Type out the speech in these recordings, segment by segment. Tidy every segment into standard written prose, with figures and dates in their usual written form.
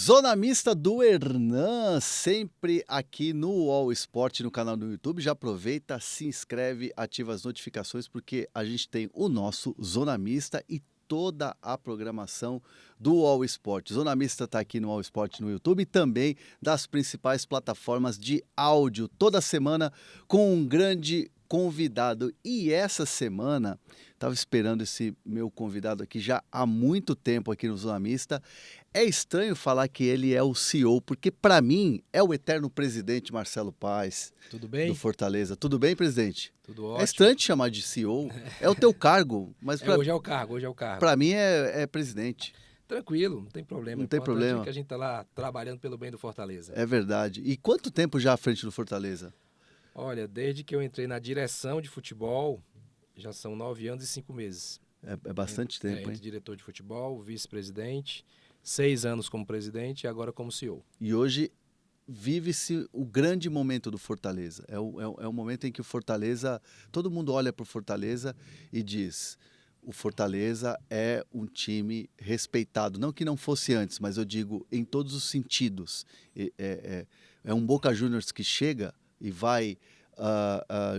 Zona Mista do Hernan, sempre aqui no UOL Esporte, no canal do YouTube. Já aproveita, se inscreve, ativa as notificações, porque a gente tem o nosso Zona Mista e toda a programação do UOL Esporte. Zona Mista está aqui no UOL Esporte no YouTube e também das principais plataformas de áudio, toda semana com um grande convidado. E essa semana, estava esperando esse meu convidado aqui já há muito tempo aqui no Zona Mista. É estranho falar que ele é o CEO, porque para mim é o eterno presidente Marcelo Paes, Tudo do bem? Fortaleza. Tudo bem, presidente? Tudo É ótimo. estranho te chamar de CEO, é o teu cargo, mas Hoje é o cargo, hoje é o cargo. para mim é presidente. Tranquilo, não tem problema. Não O tem importante é problema, que a gente tá lá trabalhando pelo bem do Fortaleza. é verdade. E quanto tempo já à frente do Fortaleza? Olha, desde que eu entrei na direção de futebol, já são 9 anos e 5 meses. É bastante tempo, Entre hein? diretor de futebol, vice-presidente, 6 anos como presidente e agora como CEO. E hoje vive-se o grande momento do Fortaleza. É o momento em que o Fortaleza, todo mundo olha para o Fortaleza e diz: o Fortaleza é um time respeitado. Não que não fosse antes, mas eu digo em todos os sentidos. É um Boca Juniors que chega e vai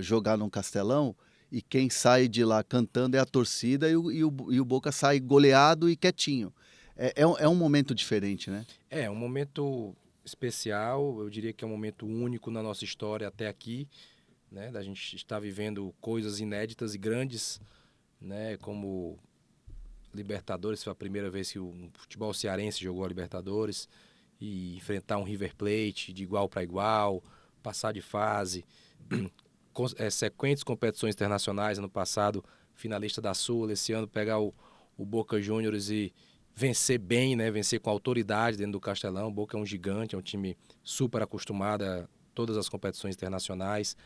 jogar num Castelão. E quem sai de lá cantando é a torcida e o Boca sai goleado e quietinho. É um momento diferente, né? É um momento especial, eu diria que é um momento único na nossa história até aqui, né? Da gente estar vivendo coisas inéditas e grandes, né? Como Libertadores, foi a primeira vez que o futebol cearense jogou a Libertadores, e enfrentar um River Plate de igual para igual, passar de fase, sequentes competições internacionais, ano passado finalista da Sula, esse ano pegar o Boca Juniors e vencer bem, né? Vencer com autoridade dentro do Castelão. O Boca é um gigante, é um time super acostumado a todas as competições internacionais.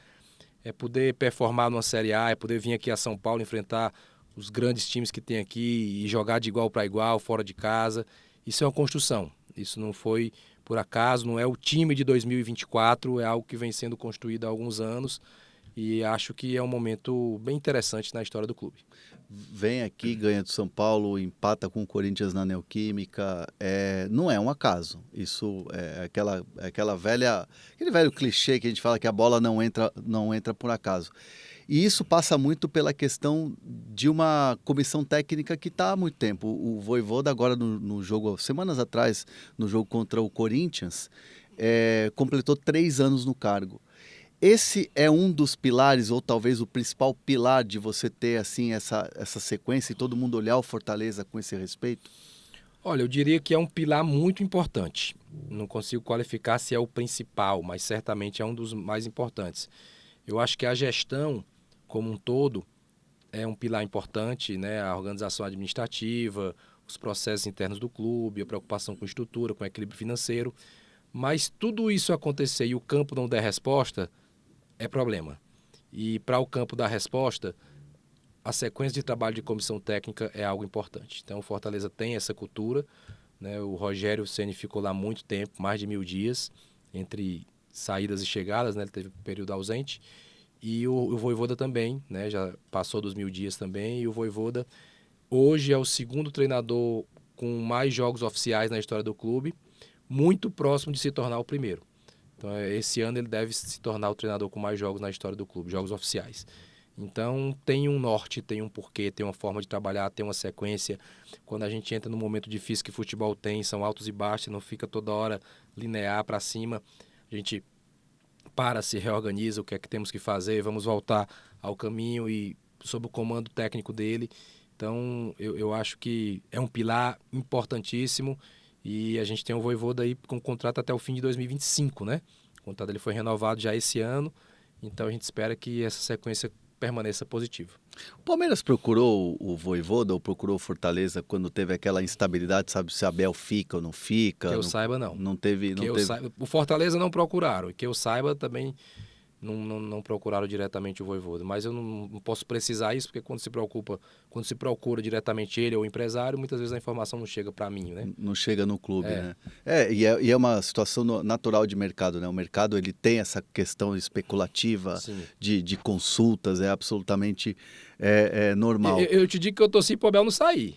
É poder performar numa Série A, é poder vir aqui a São Paulo enfrentar os grandes times que tem aqui e jogar de igual para igual, fora de casa. Isso é uma construção. Isso não foi por acaso, não é o time de 2024, é algo que vem sendo construído há alguns anos e acho que é um momento bem interessante na história do clube. Vem aqui, ganha do São Paulo, empata com o Corinthians na Neoquímica. Não é um acaso. Isso é aquele velho clichê que a gente fala que a bola não entra por acaso. E isso passa muito pela questão de uma comissão técnica que está há muito tempo. O Vojvoda agora no jogo, semanas atrás, no jogo contra o Corinthians, completou 3 anos no cargo. Esse é um dos pilares, ou talvez o principal pilar de você ter assim essa sequência e todo mundo olhar o Fortaleza com esse respeito? Olha, eu diria que é um pilar muito importante. Não consigo qualificar se é o principal, mas certamente é um dos mais importantes. Eu acho que a gestão, como um todo, é um pilar importante, né? A organização administrativa, os processos internos do clube, a preocupação com estrutura, com equilíbrio financeiro. Mas tudo isso acontecer e o campo não der resposta, é problema. E para o campo dar resposta, a sequência de trabalho de comissão técnica é algo importante. Então o Fortaleza tem essa cultura, né? O Rogério Ceni ficou lá muito tempo, mais de 1000 dias, entre saídas e chegadas, né? Ele teve um período ausente. E o Vojvoda também, né? Já passou dos 1000 dias também. E o Vojvoda hoje é o segundo treinador com mais jogos oficiais na história do clube, muito próximo de se tornar o primeiro. Então, esse ano ele deve se tornar o treinador com mais jogos na história do clube, jogos oficiais. Então, tem um norte, tem um porquê, tem uma forma de trabalhar, tem uma sequência. Quando a gente entra num momento difícil que o futebol tem, são altos e baixos, não fica toda hora linear para cima. A gente para, se reorganiza, o que é que temos que fazer, vamos voltar ao caminho e sob o comando técnico dele. Então, eu acho que é um pilar importantíssimo e a gente tem o Vojvoda aí com contrato até o fim de 2025, né? O contrato dele foi renovado já esse ano, então a gente espera que essa sequência permaneça positiva. O Palmeiras procurou o Vojvoda ou procurou o Fortaleza quando teve aquela instabilidade, sabe se Abel fica ou não fica? Que eu Não, saiba, não. não teve, Que não eu teve. saiba, o Fortaleza não procuraram, e que eu saiba também não procuraram diretamente o Vojvoda. Mas eu não posso precisar isso, porque quando se procura diretamente ele ou o empresário, muitas vezes a informação não chega para mim, né? Não chega no clube, É. né? E é uma situação natural de mercado, né? O mercado ele tem essa questão especulativa Sim. de consultas, é absolutamente normal. Eu te digo que eu torci pro Abel não sair.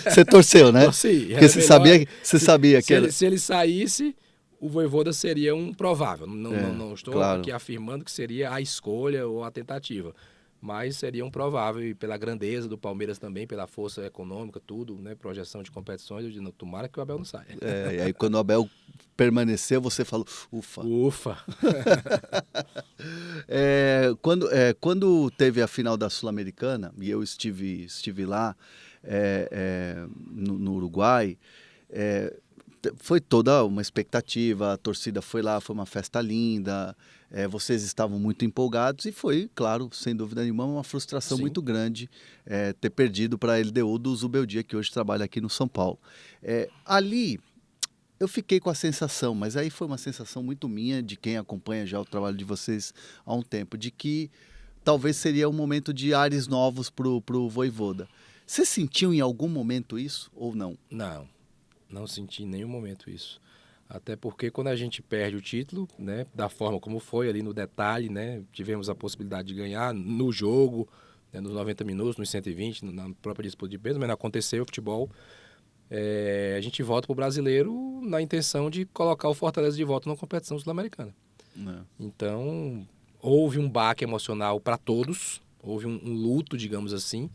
Você torceu, né? Torci. Porque você sabia que era... Se ele saísse, o Vojvoda seria um provável. Não estou claro. aqui afirmando que seria a escolha ou a tentativa. Mas seria um provável, e pela grandeza do Palmeiras também, pela força econômica, tudo, né? Projeção de competições, eu digo, tomara que o Abel não saia. E aí quando o Abel permaneceu, você falou, ufa. Ufa! Quando teve a final da Sul-Americana, e eu estive lá no Uruguai, foi toda uma expectativa, a torcida foi lá, foi uma festa linda, vocês estavam muito empolgados e foi, claro, sem dúvida nenhuma, uma frustração Sim. muito grande ter perdido para a LDU do Zubeldia, que hoje trabalha aqui no São Paulo. Ali eu fiquei com a sensação, mas aí foi uma sensação muito minha, de quem acompanha já o trabalho de vocês há um tempo, de que talvez seria um momento de ares novos pro Vojvoda. Você sentiu em algum momento isso ou não? Não senti em nenhum momento isso. Até porque quando a gente perde o título, né, da forma como foi ali no detalhe, né, tivemos a possibilidade de ganhar no jogo, né, nos 90 minutos, nos 120, na própria disputa de peso, mas não aconteceu o futebol. A gente volta para o Brasileiro na intenção de colocar o Fortaleza de volta na competição sul-americana. Então, houve um baque emocional para todos, houve um luto, digamos assim.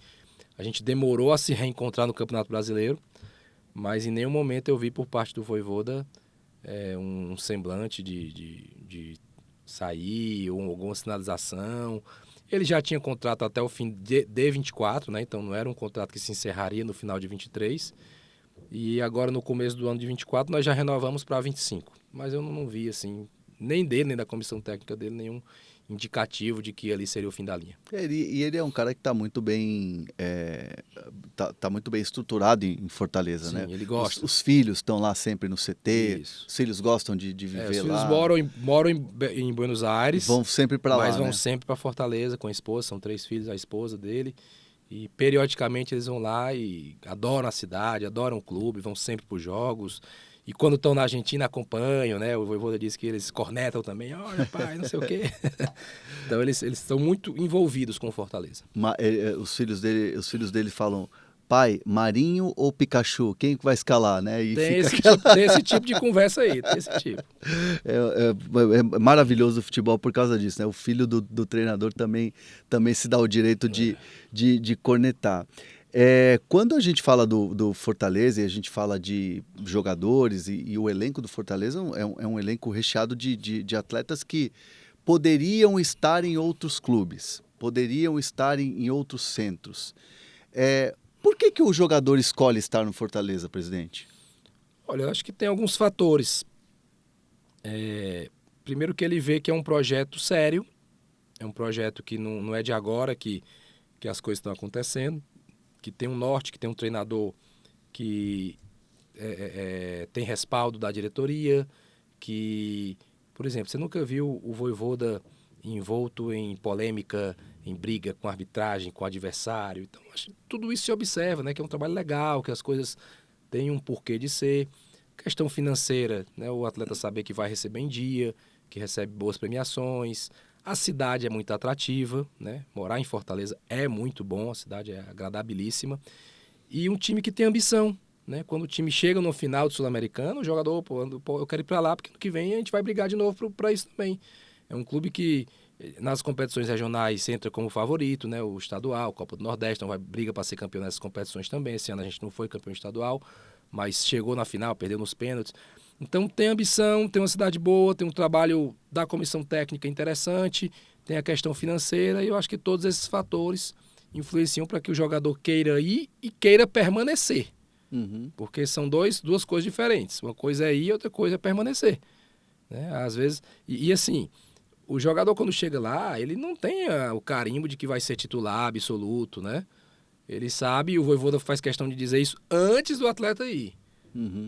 A gente demorou a se reencontrar no Campeonato Brasileiro, mas em nenhum momento eu vi por parte do Vojvoda um semblante de sair ou alguma sinalização. Ele já tinha contrato até o fim de 24, né? Então não era um contrato que se encerraria no final de 23. E agora no começo do ano de 24 nós já renovamos para 25. Mas eu não vi assim, nem dele, nem da comissão técnica dele, nenhum indicativo de que ali seria o fim da linha. Ele é um cara que está muito bem tá muito bem estruturado em Fortaleza. Sim, né? Ele gosta. Os filhos estão lá sempre no CT. Isso. Os filhos gostam de viver os lá. filhos moram em Buenos Aires. Vão sempre para lá, mas vão né? sempre para Fortaleza com a esposa. São 3 filhos, a esposa dele. E periodicamente eles vão lá e adoram a cidade, adoram o clube, vão sempre para os jogos. E quando estão na Argentina acompanham, né? O Vojvoda disse que eles cornetam também. Olha, pai, não sei o quê. Então eles estão muito envolvidos com o Fortaleza. Os filhos dele falam, pai, Marinho ou Pikachu? Quem vai escalar, né? E Tem esse tipo de conversa aí, tem esse tipo. É maravilhoso o futebol por causa disso, né? O filho do treinador também se dá o direito de cornetar. Quando a gente fala do Fortaleza e a gente fala de jogadores e o elenco do Fortaleza é um elenco recheado de atletas que poderiam estar em outros clubes, poderiam estar em outros centros. Por que o jogador escolhe estar no Fortaleza, presidente? Olha, eu acho que tem alguns fatores. Primeiro que ele vê que é um projeto sério, é um projeto que não é de agora que as coisas estão acontecendo, que tem um norte, que tem um treinador que tem respaldo da diretoria, que, por exemplo, você nunca viu o Vojvoda envolto em polêmica, em briga com a arbitragem, com o adversário. Então, tudo isso se observa, né? Que é um trabalho legal, que as coisas têm um porquê de ser. Questão financeira, né? O atleta saber que vai receber em dia, que recebe boas premiações. A cidade é muito atrativa, né? Morar em Fortaleza é muito bom, a cidade é agradabilíssima. E um time que tem ambição, né? Quando o time chega no final do Sul-Americano, o jogador, eu quero ir para lá, porque no que vem a gente vai brigar de novo para isso também. É um clube que nas competições regionais entra como favorito, né? O estadual, Copa do Nordeste, então briga para ser campeão nessas competições também. Esse ano a gente não foi campeão estadual, mas chegou na final, perdeu nos pênaltis. Então tem ambição, tem uma cidade boa, tem um trabalho da comissão técnica interessante, tem a questão financeira, e eu acho que todos esses fatores influenciam para que o jogador queira ir e queira permanecer. Porque são duas coisas diferentes. Uma coisa é ir, outra coisa é permanecer. Né? Às vezes, e assim, o jogador quando chega lá, ele não tem o carimbo de que vai ser titular absoluto, né? Ele sabe, e o Vojvoda faz questão de dizer isso antes do atleta ir.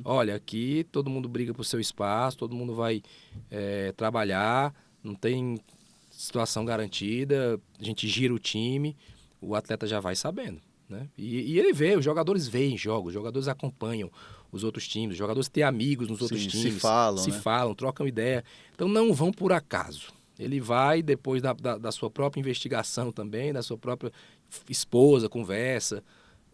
Olha, aqui todo mundo briga por seu espaço, todo mundo vai trabalhar, não tem situação garantida, a gente gira o time, o atleta já vai sabendo, né? E ele vê, os jogadores veem jogos, os jogadores acompanham os outros times, os jogadores têm amigos nos outros Sim, times, se se né? falam, trocam ideia. Então não vão por acaso. Ele vai depois da sua própria investigação também, da sua própria esposa, conversa,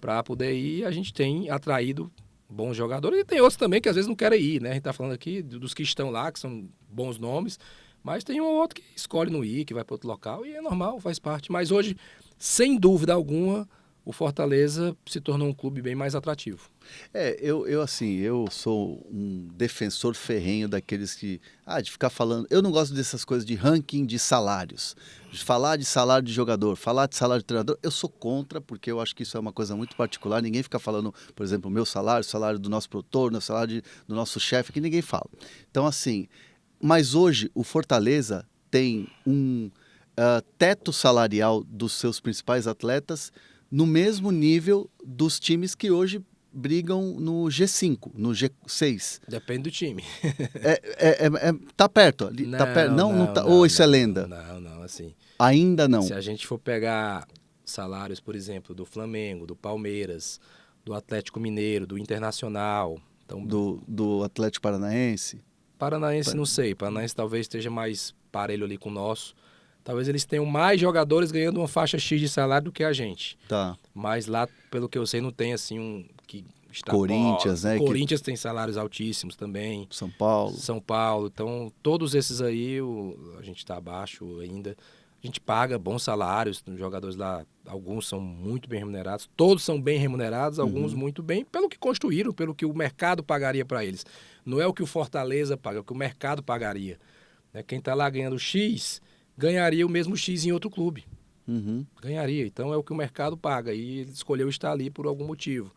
para poder ir. A gente tem atraído bons jogadores e tem outros também que às vezes não querem ir, né? A gente está falando aqui dos que estão lá, que são bons nomes, mas tem um ou outro que escolhe não ir, que vai para outro local e é normal, faz parte. Mas hoje, sem dúvida alguma, o Fortaleza se tornou um clube bem mais atrativo. Eu sou um defensor ferrenho daqueles que, de ficar falando, eu não gosto dessas coisas de ranking de salários, de falar de salário de jogador, falar de salário de treinador, eu sou contra, porque eu acho que isso é uma coisa muito particular, ninguém fica falando, por exemplo, o meu salário, o salário do nosso produtor, o salário do nosso chefe, que ninguém fala. Então, assim, mas hoje o Fortaleza tem um teto salarial dos seus principais atletas no mesmo nível dos times que hoje brigam no G5, no G6. Depende do time. Tá perto ali, tá perto. Não, não tá. Ou isso é lenda? Não, assim. Ainda não. Se a gente for pegar salários, por exemplo, do Flamengo, do Palmeiras, do Atlético Mineiro, do Internacional, então do Atlético Paranaense. Paranaense não sei, Paranaense talvez esteja mais parelho ali com o nosso. Talvez eles tenham mais jogadores ganhando uma faixa X de salário do que a gente. Tá. Mas lá, pelo que eu sei, não tem assim um que está Corinthians, né? Corinthians tem salários altíssimos também. São Paulo. São Paulo. Então, todos esses aí, a gente está abaixo ainda. A gente paga bons salários, os jogadores lá, alguns são muito bem remunerados, todos são bem remunerados, alguns muito bem, pelo que construíram, pelo que o mercado pagaria para eles. Não é o que o Fortaleza paga, é o que o mercado pagaria. Quem está lá ganhando X, ganharia o mesmo X em outro clube. Ganharia. Então é o que o mercado paga e ele escolheu estar ali por algum motivo.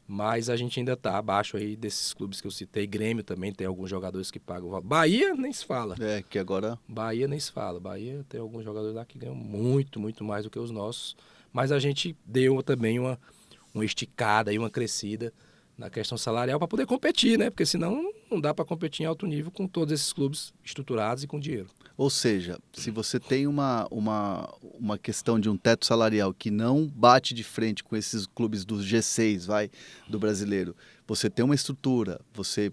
Mas a gente ainda está abaixo aí desses clubes que eu citei. Grêmio também tem alguns jogadores que pagam. Bahia nem se fala. Que agora... Bahia nem se fala. Bahia tem alguns jogadores lá que ganham muito, muito mais do que os nossos. Mas a gente deu também uma esticada e uma crescida na questão salarial para poder competir, né? Porque senão não dá para competir em alto nível com todos esses clubes estruturados e com dinheiro. Ou seja, se você tem uma questão de um teto salarial que não bate de frente com esses clubes do G6, do brasileiro, você tem uma estrutura, você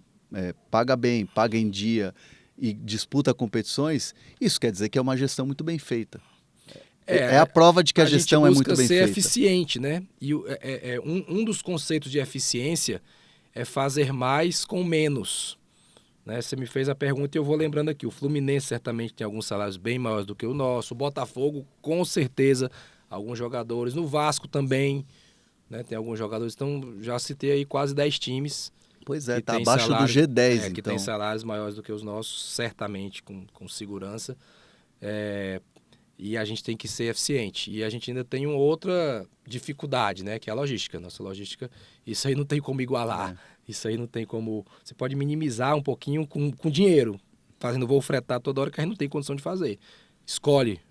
paga bem, paga em dia e disputa competições, isso quer dizer que é uma gestão muito bem feita. É a prova de que a gestão é muito bem feita. A gente busca ser eficiente, né? E um dos conceitos de eficiência é fazer mais com menos. Né? Você me fez a pergunta e eu vou lembrando aqui. O Fluminense certamente tem alguns salários bem maiores do que o nosso. O Botafogo, com certeza, alguns jogadores. No Vasco também, né? Tem alguns jogadores. Então, já citei aí quase 10 times. Pois é, está abaixo do G10, então. Que tem salários maiores do que os nossos, certamente, com segurança. E a gente tem que ser eficiente. E a gente ainda tem uma outra dificuldade, né? Que é a logística. Nossa logística, isso aí não tem como igualar. Isso aí não tem como... Você pode minimizar um pouquinho com dinheiro, fazendo voo fretado toda hora que a gente não tem condição de fazer. Escolhe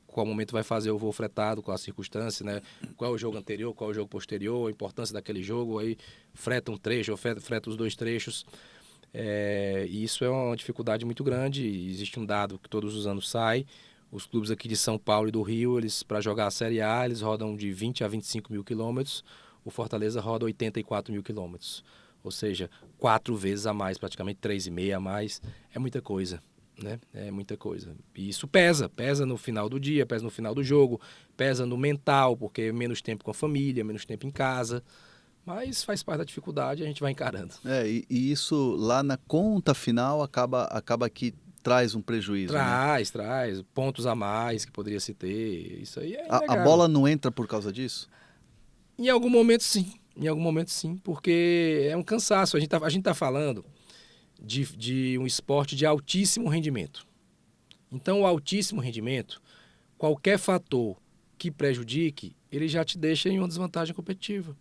qual momento vai fazer o voo fretado, qual a circunstância, né? Qual é o jogo anterior, qual é o jogo posterior, a importância daquele jogo, aí freta um trecho, ou freta os dois trechos. E isso é uma dificuldade muito grande. Existe um dado que todos os anos sai. Os clubes aqui de São Paulo e do Rio, eles para jogar a Série A, eles rodam de 20 a 25 mil quilômetros. O Fortaleza roda 84 mil quilômetros. Ou seja, 4 vezes a mais, praticamente 3,5 a mais. É muita coisa, né? É muita coisa. E isso pesa no final do dia, pesa no final do jogo, pesa no mental, porque é menos tempo com a família, menos tempo em casa. Mas faz parte da dificuldade, a gente vai encarando. E isso lá na conta final acaba que traz um prejuízo. Traz. Pontos a mais que poderia se ter. Isso aí é a bola não entra por causa disso? Em algum momento, sim. Porque é um cansaço. A gente tá falando de um esporte de altíssimo rendimento. Então, o altíssimo rendimento, qualquer fator que prejudique, ele já te deixa em uma desvantagem competitiva.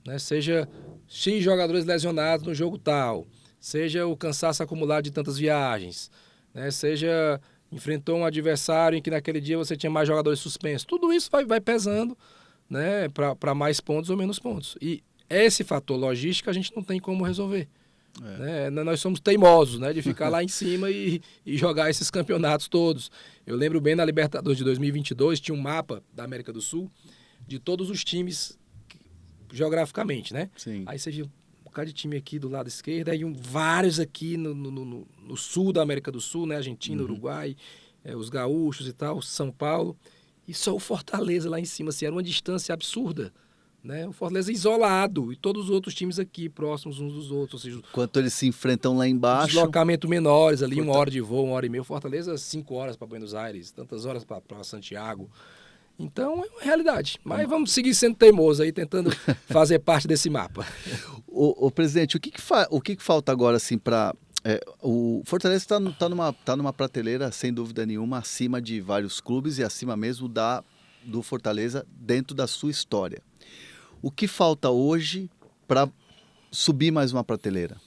Né? Seja X jogadores lesionados no jogo tal, seja o cansaço acumulado de tantas viagens, né? Seja enfrentou um adversário em que naquele dia você tinha mais jogadores suspensos. Tudo isso vai pesando, né? Para mais pontos ou menos pontos. E esse fator logístico a gente não tem como resolver. Né? Nós somos teimosos, né? De ficar lá em cima e jogar esses campeonatos todos. Eu lembro bem na Libertadores de 2022, tinha um mapa da América do Sul de todos os times geograficamente, né? Sim. Aí você viu um bocado de time aqui do lado esquerdo, aí vários aqui no sul da América do Sul, né? Argentina, Uruguai, os gaúchos e tal, São Paulo. E só o Fortaleza lá em cima, assim, era uma distância absurda. Né? O Fortaleza isolado e todos os outros times aqui próximos uns dos outros, ou seja, Enquanto eles se enfrentam lá embaixo. Deslocamento menores ali, 1 hora de voo, 1 hora e meia. Fortaleza, 5 horas para Buenos Aires, tantas horas para Santiago. Então é uma realidade. Mas vamos seguir sendo teimoso aí, tentando fazer parte desse mapa. O presidente, o que falta agora assim para o Fortaleza tá numa prateleira sem dúvida nenhuma acima de vários clubes e acima mesmo do Fortaleza dentro da sua história. O que falta hoje para subir mais uma prateleira?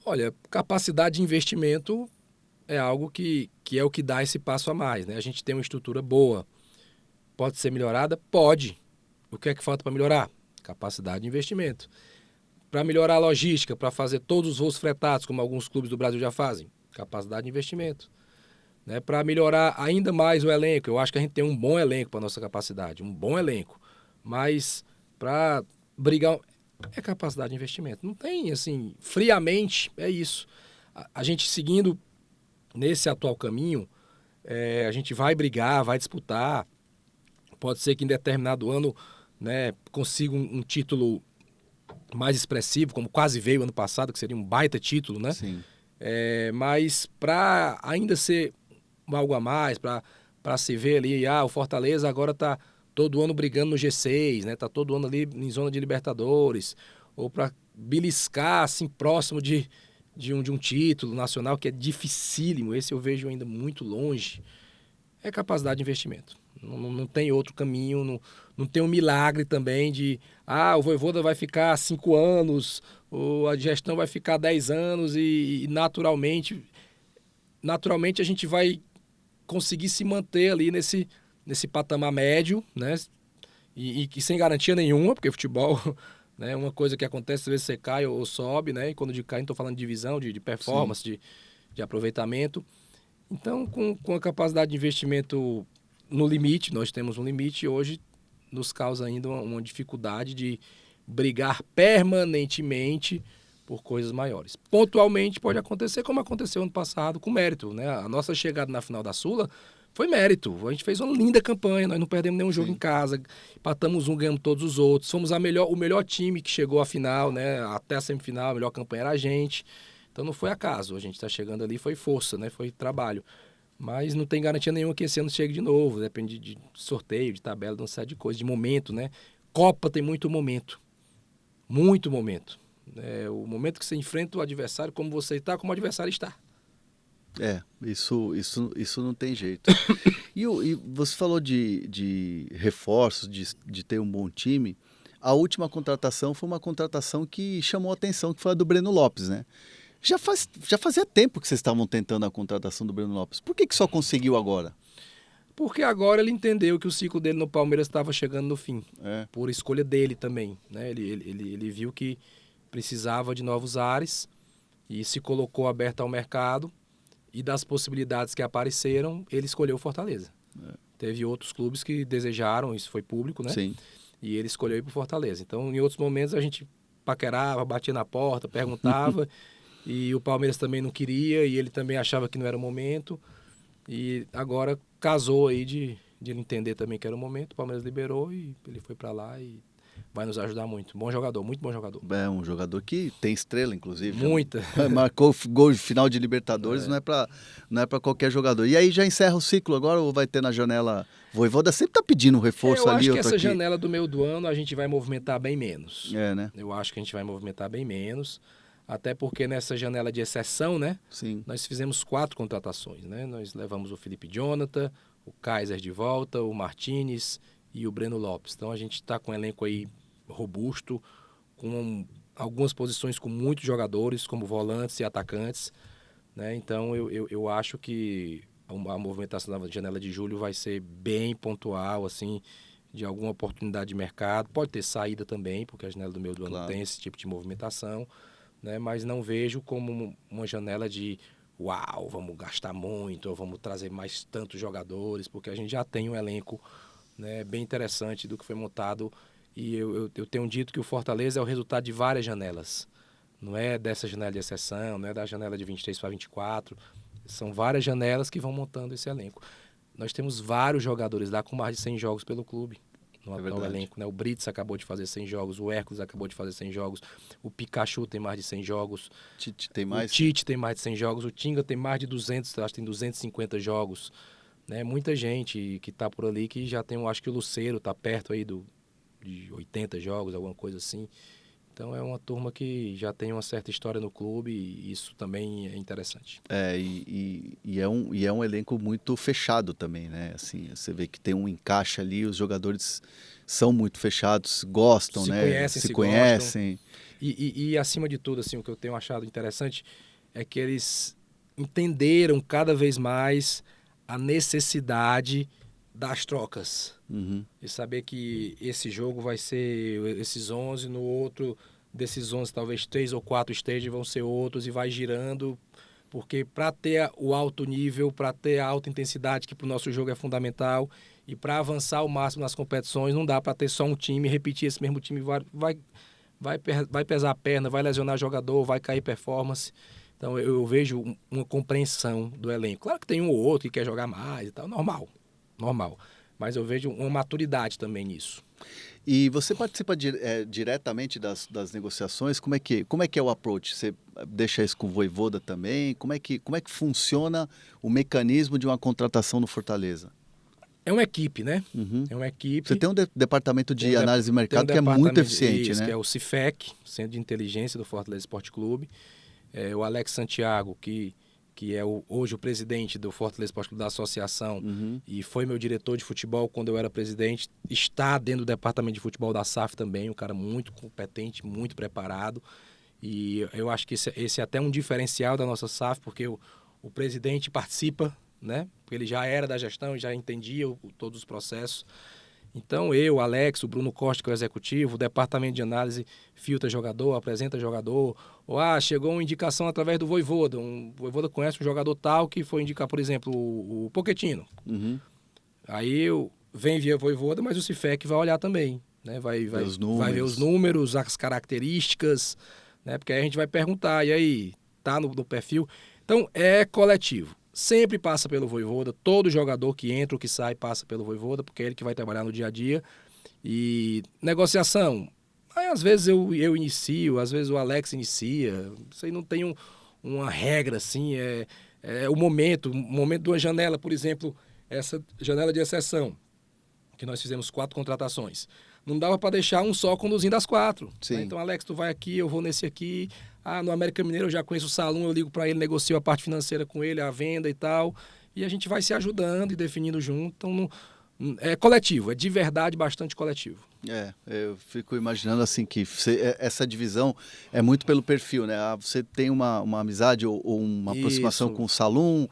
Olha, capacidade de investimento é algo que é o que dá esse passo a mais, né? A gente tem uma estrutura boa. Pode ser melhorada? Pode. O que é que falta para melhorar? Capacidade de investimento. Para melhorar a logística, para fazer todos os voos fretados, como alguns clubes do Brasil já fazem. Capacidade de investimento. Né? Para melhorar ainda mais o elenco. Eu acho que a gente tem um bom elenco para a nossa capacidade. Um bom elenco. Mas para brigar... É capacidade de investimento. Não tem, assim, friamente, é isso. A gente seguindo nesse atual caminho, a gente vai brigar, vai disputar. Pode ser que em determinado ano, né, consiga um título mais expressivo, como quase veio ano passado, que seria um baita título, né? Sim. Mas para ainda ser algo a mais, para se ver ali, o Fortaleza agora está todo ano brigando no G6, né? Tá todo ano ali em zona de Libertadores, ou para beliscar assim próximo de um título nacional que é dificílimo, esse eu vejo ainda muito longe. É capacidade de investimento. Não tem outro caminho, não tem um milagre também de o Vojvoda vai ficar 5 anos, ou a gestão vai ficar 10 anos e naturalmente a gente vai conseguir se manter ali nesse patamar médio, né? E sem garantia nenhuma, porque futebol né, é uma coisa que acontece, às vezes você cai ou sobe, né? E quando de cair, estou falando de divisão, de performance, de aproveitamento. Então, com a capacidade de investimento no limite, nós temos um limite, hoje nos causa ainda uma dificuldade de brigar permanentemente por coisas maiores. Pontualmente pode acontecer como aconteceu ano passado com mérito, né? A nossa chegada na final da Sula foi mérito. A gente fez uma linda campanha, nós não perdemos nenhum jogo em casa, empatamos ganhamos todos os outros. Fomos o melhor time que chegou à final, né? Até a semifinal, a melhor campanha era a gente. Então não foi acaso, a gente está chegando ali, foi força, né? Foi trabalho. Mas não tem garantia nenhuma que esse ano chegue de novo, depende de sorteio, de tabela, de uma série de coisas, de momento, né? Copa tem muito momento, muito momento. O momento que você enfrenta o adversário, como você está, como o adversário está. Isso não tem jeito. E você falou de reforços, de ter um bom time. A última contratação foi uma contratação que chamou a atenção, que foi a do Breno Lopes, né? Já fazia tempo que vocês estavam tentando a contratação do Breno Lopes. Por que só conseguiu agora? Porque agora ele entendeu que o ciclo dele no Palmeiras estava chegando no fim. Por escolha dele também. Né? Ele viu que precisava de novos ares e se colocou aberto ao mercado. E das possibilidades que apareceram, ele escolheu o Fortaleza. Teve outros clubes que desejaram, isso foi público, né? Sim. E ele escolheu ir para o Fortaleza. Então, em outros momentos, a gente paquerava, batia na porta, perguntava... E o Palmeiras também não queria, e ele também achava que não era o momento. E agora casou aí de ele entender também que era o momento. O Palmeiras liberou e ele foi para lá e vai nos ajudar muito. Bom jogador, muito bom jogador. É um jogador que tem estrela, inclusive. Muita. Marcou gol de final de Libertadores, não é para qualquer jogador. E aí já encerra o ciclo agora ou vai ter na janela? Vojvoda sempre tá pedindo um reforço ali, Eu acho outro que essa aqui. janela do meio do ano a gente vai movimentar bem menos. Né? Eu acho que a gente vai movimentar bem menos. Até porque nessa janela de exceção, né? Sim. Nós fizemos 4 contratações, né? Nós levamos o Felipe Jonathan, o Kaiser de volta, o Martinez e o Breno Lopes. Então a gente está com um elenco aí robusto, com algumas posições com muitos jogadores, como volantes e atacantes. Né? Então eu acho que a movimentação da janela de julho vai ser bem pontual, assim, de alguma oportunidade de mercado. Pode ter saída também, porque a janela do meio do ano tem esse tipo de movimentação. né? Mas não vejo como uma janela de uau, vamos gastar muito, ou vamos trazer mais tantos jogadores, porque a gente já tem um elenco, né, bem interessante do que foi montado. E eu tenho dito que o Fortaleza é o resultado de várias janelas. Não é dessa janela de exceção, não é da janela de 23 para 24. São várias janelas que vão montando esse elenco. Nós temos vários jogadores lá com mais de 100 jogos pelo clube, no atual elenco, né? O Brits acabou de fazer 100 jogos, o Hércules acabou de fazer 100 jogos, o Pikachu tem mais de 100 jogos, Tite tem mais? o Tite tem mais de 100 jogos, o Tinga tem mais de 200, acho que tem 250 jogos. Né? Muita gente que está por ali que já tem, eu acho que o Luceiro está perto aí de 80 jogos, alguma coisa assim. Então é uma turma que já tem uma certa história no clube e isso também é interessante. E é um elenco muito fechado também, né? Assim, você vê que tem um encaixe ali, os jogadores são muito fechados, gostam, né? Se conhecem. E acima de tudo, assim, o que eu tenho achado interessante é que eles entenderam cada vez mais a necessidade das trocas. Uhum. E saber que esse jogo vai ser esses 11, no outro desses 11 talvez 3 ou 4 stages vão ser outros e vai girando, porque para ter o alto nível, para ter a alta intensidade que para o nosso jogo é fundamental e para avançar ao máximo nas competições não dá para ter só um time, repetir esse mesmo time, vai pesar a perna, vai lesionar jogador, vai cair performance. Então eu vejo uma compreensão do elenco. Claro que tem um ou outro que quer jogar mais e tal, normal. Mas eu vejo uma maturidade também nisso. E você participa diretamente das negociações? Como é que é o approach? Você deixa isso com o Vojvoda também? Como é que funciona o mecanismo de uma contratação no Fortaleza? É uma equipe, né? Uhum. É uma equipe. Você tem um departamento de análise de mercado que é muito eficiente, né? Que é o CIFEC, Centro de Inteligência do Fortaleza Esporte Clube. O Alex Santiago, que é hoje o presidente do Fortaleza Esporte Clube da associação, e foi meu diretor de futebol quando eu era presidente, está dentro do departamento de futebol da SAF também, um cara muito competente, muito preparado, e eu acho que esse é até um diferencial da nossa SAF, porque o presidente participa, né? Porque ele já era da gestão, já entendia todos os processos. Então eu, Alex, o Bruno Costa, que é o executivo, o departamento de análise filtra jogador, apresenta jogador, ou chegou uma indicação através do Vojvoda, o Vojvoda conhece um jogador tal que foi indicar, por exemplo, o Pochettino. Uhum. Aí vem via Vojvoda, mas o CIFEC vai olhar também, né? Vai ver os números, as características, né? Porque aí a gente vai perguntar, e aí, tá no perfil? Então é coletivo. Sempre passa pelo Vojvoda, todo jogador que entra ou que sai passa pelo Vojvoda, porque é ele que vai trabalhar no dia a dia. E negociação, aí às vezes eu inicio, às vezes o Alex inicia, isso aí não tem uma regra assim, é o momento de uma janela, por exemplo, essa janela de exceção, que nós fizemos 4 contratações. Não dava para deixar um só conduzindo as 4. Né? Então, Alex, tu vai aqui, eu vou nesse aqui. No América Mineiro eu já conheço o Salum, eu ligo para ele, negocio a parte financeira com ele, a venda e tal. E a gente vai se ajudando e definindo junto. Então, é coletivo, é de verdade bastante coletivo. Eu fico imaginando assim que essa divisão é muito pelo perfil, né? Você tem uma amizade ou uma aproximação com o Salum.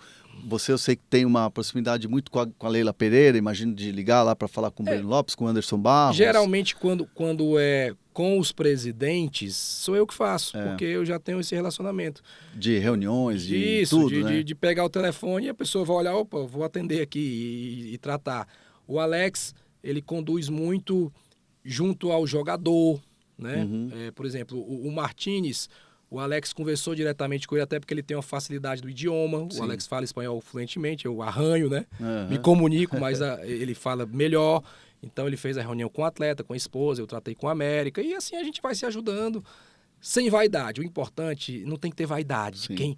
Eu sei que tem uma proximidade muito com a Leila Pereira, imagino de ligar lá para falar com o Breno Lopes, com o Anderson Barros. Geralmente, quando é com os presidentes, sou eu que faço, porque eu já tenho esse relacionamento. De reuniões, de tudo, né? De pegar o telefone e a pessoa vai olhar, opa, vou atender aqui e tratar. O Alex, ele conduz muito junto ao jogador, né? Por exemplo, o Martínez... O Alex conversou diretamente com ele, até porque ele tem uma facilidade do idioma. Sim. O Alex fala espanhol fluentemente, eu arranho, né? Me comunico, mas ele fala melhor. Então ele fez a reunião com o atleta, com a esposa, eu tratei com a América. E assim a gente vai se ajudando, sem vaidade. O importante, não tem que ter vaidade. De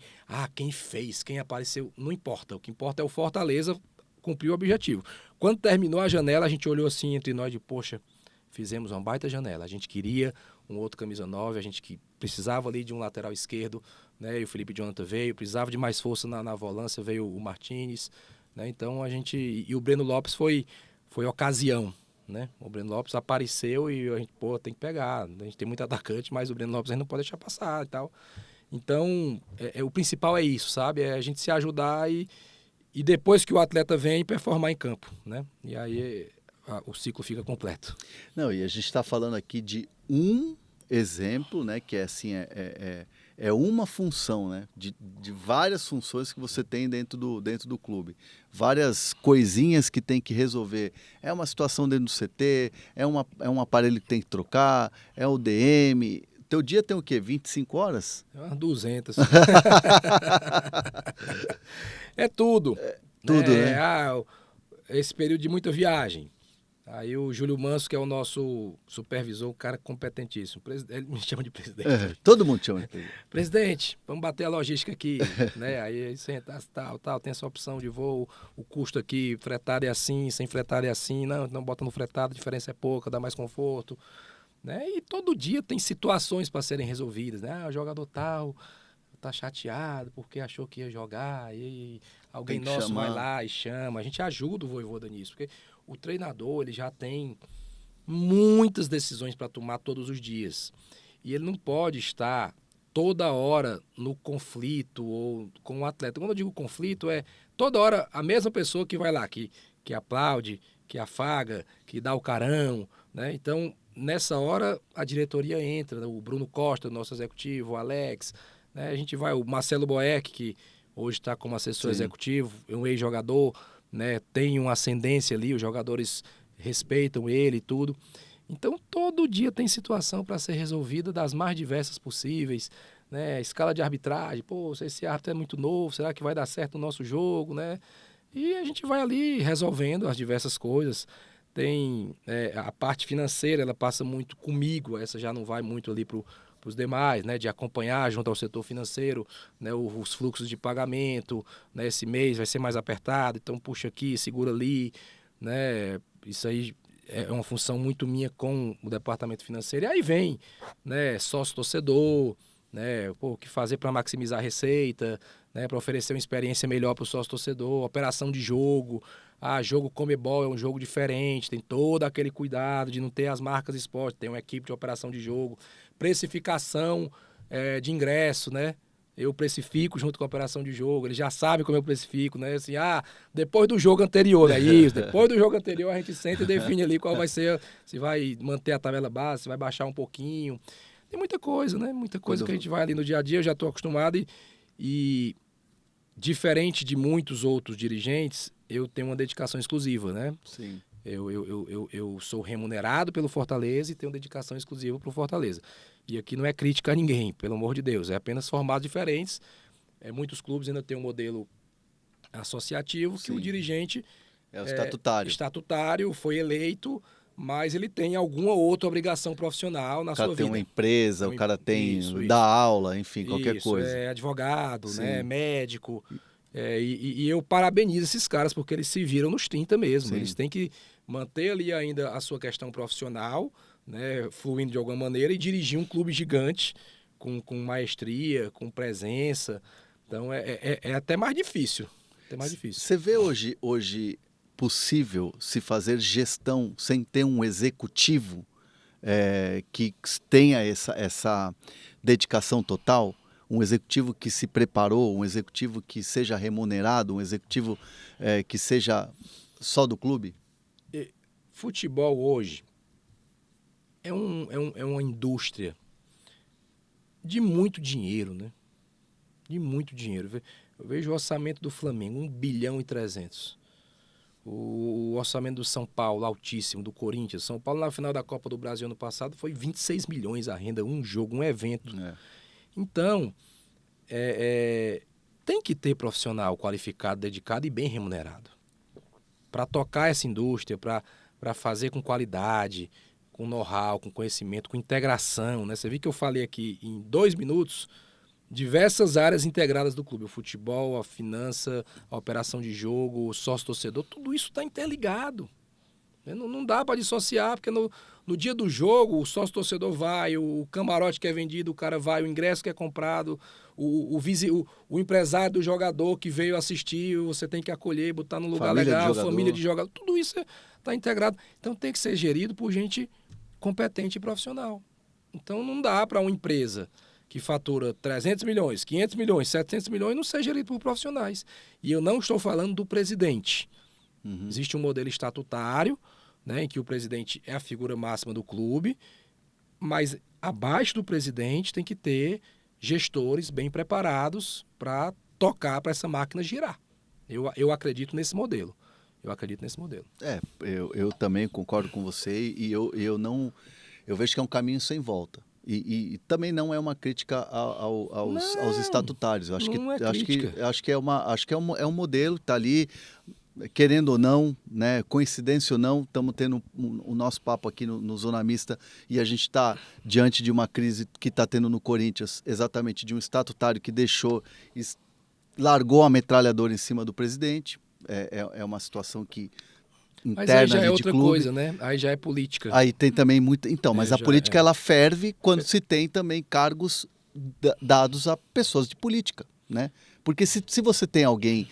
quem fez, quem apareceu, não importa. O que importa é o Fortaleza cumprir o objetivo. Quando terminou a janela, a gente olhou assim entre nós de, poxa, fizemos uma baita janela. A gente queria um outro camisa 9, a gente que precisava ali de um lateral esquerdo, né? E o Felipe Jonathan veio, precisava de mais força na volância, veio o Martínez, né? Então a gente... E o Breno Lopes foi ocasião, né? O Breno Lopes apareceu e a gente, tem que pegar. A gente tem muito atacante, mas o Breno Lopes a gente não pode deixar passar e tal. Então, o principal é isso, sabe? É a gente se ajudar e depois que o atleta vem, performar em campo, né? E aí o ciclo fica completo. Não, e a gente está falando aqui de um exemplo, né, que é assim, é uma função, né, de várias funções que você tem dentro do clube. Várias coisinhas que tem que resolver. É uma situação dentro do CT, é um aparelho que tem que trocar, é o DM. Teu dia tem o quê? 25 horas? É umas 200. É tudo. Tudo, Né? né? Esse período de muita viagem. Aí o Júlio Manso, que é o nosso supervisor, um cara competentíssimo. Ele me chama de presidente hoje. Todo mundo chama de presidente. Presidente, vamos bater a logística aqui, né? Aí senta, tal, tem essa opção de voo, o custo aqui, fretado é assim, sem fretado é assim, não bota no fretado, a diferença é pouca, dá mais conforto, né? E todo dia tem situações para serem resolvidas, né? O jogador tal tá chateado porque achou que ia jogar, e alguém Tem que nosso vai chamar. lá e chama, a gente ajuda o Vojvoda nisso, porque o treinador, ele já tem muitas decisões para tomar todos os dias. E ele não pode estar toda hora no conflito ou com o atleta. Quando eu digo conflito, é toda hora a mesma pessoa que vai lá, que aplaude, que afaga, que dá o carão, né? Então, nessa hora, a diretoria entra, o Bruno Costa, nosso executivo, o Alex, né? A gente vai, o Marcelo Boeck, que hoje está como assessor Sim. executivo, é um ex-jogador, né? Tem uma ascendência ali, os jogadores respeitam ele e tudo. Então, todo dia tem situação para ser resolvida das mais diversas possíveis, né? Escala de arbitragem, pô, esse árbitro é muito novo, será que vai dar certo no nosso jogo, né? E a gente vai ali resolvendo as diversas coisas. Tem a parte financeira, ela passa muito comigo, essa já não vai muito ali para os demais, né? De acompanhar junto ao setor financeiro, né? Os fluxos de pagamento, né? Esse mês vai ser mais apertado, então puxa aqui, segura ali, né? Isso aí é uma função muito minha com o departamento financeiro. E aí vem, né, sócio-torcedor, né, pô, o que fazer para maximizar a receita, né, para oferecer uma experiência melhor para o sócio-torcedor, operação de jogo. Jogo Comebol é um jogo diferente, tem todo aquele cuidado de não ter as marcas expostas, tem uma equipe de operação de jogo, precificação de ingresso, né? Eu precifico junto com a operação de jogo, eles já sabem como eu precifico, né? Assim, depois do jogo anterior, né? Isso, depois do jogo anterior a gente senta e define ali qual vai ser, se vai manter a tabela base, se vai baixar um pouquinho. Tem muita coisa, né? Muita coisa que a gente vai ali no dia a dia, eu já estou acostumado e diferente de muitos outros dirigentes, eu tenho uma dedicação exclusiva, né? Sim. Eu sou remunerado pelo Fortaleza e tenho dedicação exclusiva para o Fortaleza. E aqui não é crítica a ninguém, pelo amor de Deus. É apenas formatos diferentes. Muitos clubes ainda têm um modelo associativo que Sim. o dirigente É o estatutário. Estatutário, foi eleito, mas ele tem alguma outra obrigação profissional na sua vida. O cara tem uma empresa, o cara tem isso. dá aula, enfim, qualquer Isso, coisa. é advogado, Sim. né, médico. E eu parabenizo esses caras porque eles se viram nos 30 mesmo. Sim. Eles têm que manter ali ainda a sua questão profissional, né, fluindo de alguma maneira, e dirigir um clube gigante com maestria, com presença. Então é até mais difícil. Até mais difícil. Você vê hoje possível se fazer gestão sem ter um executivo que tenha essa dedicação total? Um executivo que se preparou, um executivo que seja remunerado, um executivo que seja só do clube? Futebol hoje é uma indústria de muito dinheiro, né? De muito dinheiro. Eu vejo o orçamento do Flamengo, 1 bilhão e 300. O orçamento do São Paulo, altíssimo, do Corinthians. São Paulo, na final da Copa do Brasil ano passado, foi 26 milhões a renda, um jogo, um evento. Então, tem que ter profissional qualificado, dedicado e bem remunerado. Para tocar essa indústria, para fazer com qualidade, com know-how, com conhecimento, com integração, né? Você viu que eu falei aqui em 2 minutos diversas áreas integradas do clube, o futebol, a finança, a operação de jogo, o sócio-torcedor, tudo isso está interligado. Não dá para dissociar, porque no dia do jogo o sócio-torcedor vai, o camarote que é vendido, o cara vai, o ingresso que é comprado, o empresário do jogador que veio assistir, você tem que acolher, botar no lugar legal, família de jogador, tudo isso está integrado. Então tem que ser gerido por gente competente e profissional. Então não dá para uma empresa que fatura 300 milhões, 500 milhões, 700 milhões, não ser gerido por profissionais. E eu não estou falando do presidente. Existe um modelo estatutário, né, em que o presidente é a figura máxima do clube, Mas abaixo do presidente tem que ter gestores bem preparados para tocar, para essa máquina girar. Eu acredito nesse modelo. Eu também concordo com você e eu vejo que é um caminho sem volta. E também não é uma crítica aos estatutários. Eu acho que é um modelo que está ali, querendo ou não, né, coincidência ou não, estamos tendo o nosso papo aqui no Zona Mista e a gente está diante de uma crise que está tendo no Corinthians, exatamente de um estatutário que largou a metralhadora em cima do presidente. É uma situação que interna. Mas aí já é outra clube. Coisa, né? Aí já é política. Aí tem também muito. Então, mas a política ela ferve quando se tem também cargos dados a pessoas de política, né? Porque se você tem alguém